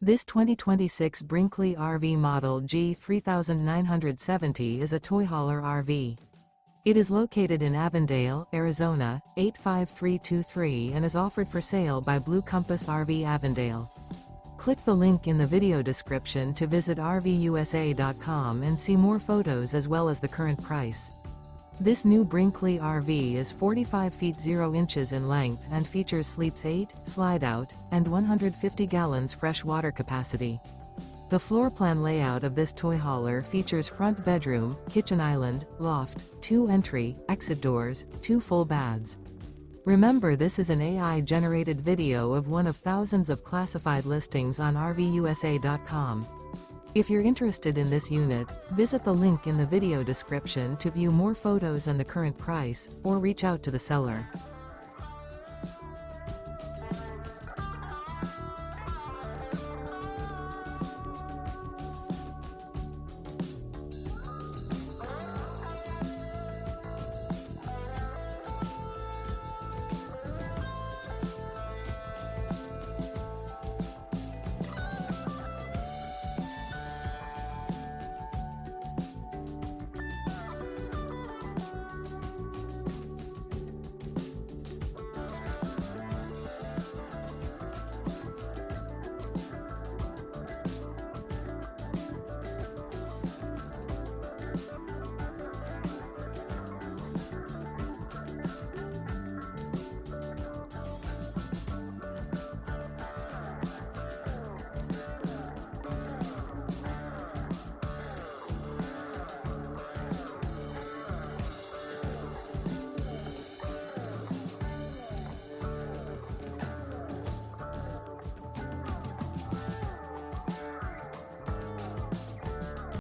This 2026 Brinkley RV Model G 3970 is a toy hauler RV. It is located in Avondale, Arizona, 85323 and is offered for sale by Blue Compass RV Avondale. Click the link in the video description to visit RVUSA.com and see more photos as well as the current price. This new Brinkley RV is 45 feet 0 inches in length and features sleeps 8, slide-out, and 150 gallons fresh water capacity. The floor plan layout of this toy hauler features front bedroom, kitchen island, loft, 2 entry, exit doors, 2 full baths. Remember, this is an AI-generated video of one of thousands of classified listings on RVUSA.com. If you're interested in this unit, visit the link in the video description to view more photos and the current price, or reach out to the seller.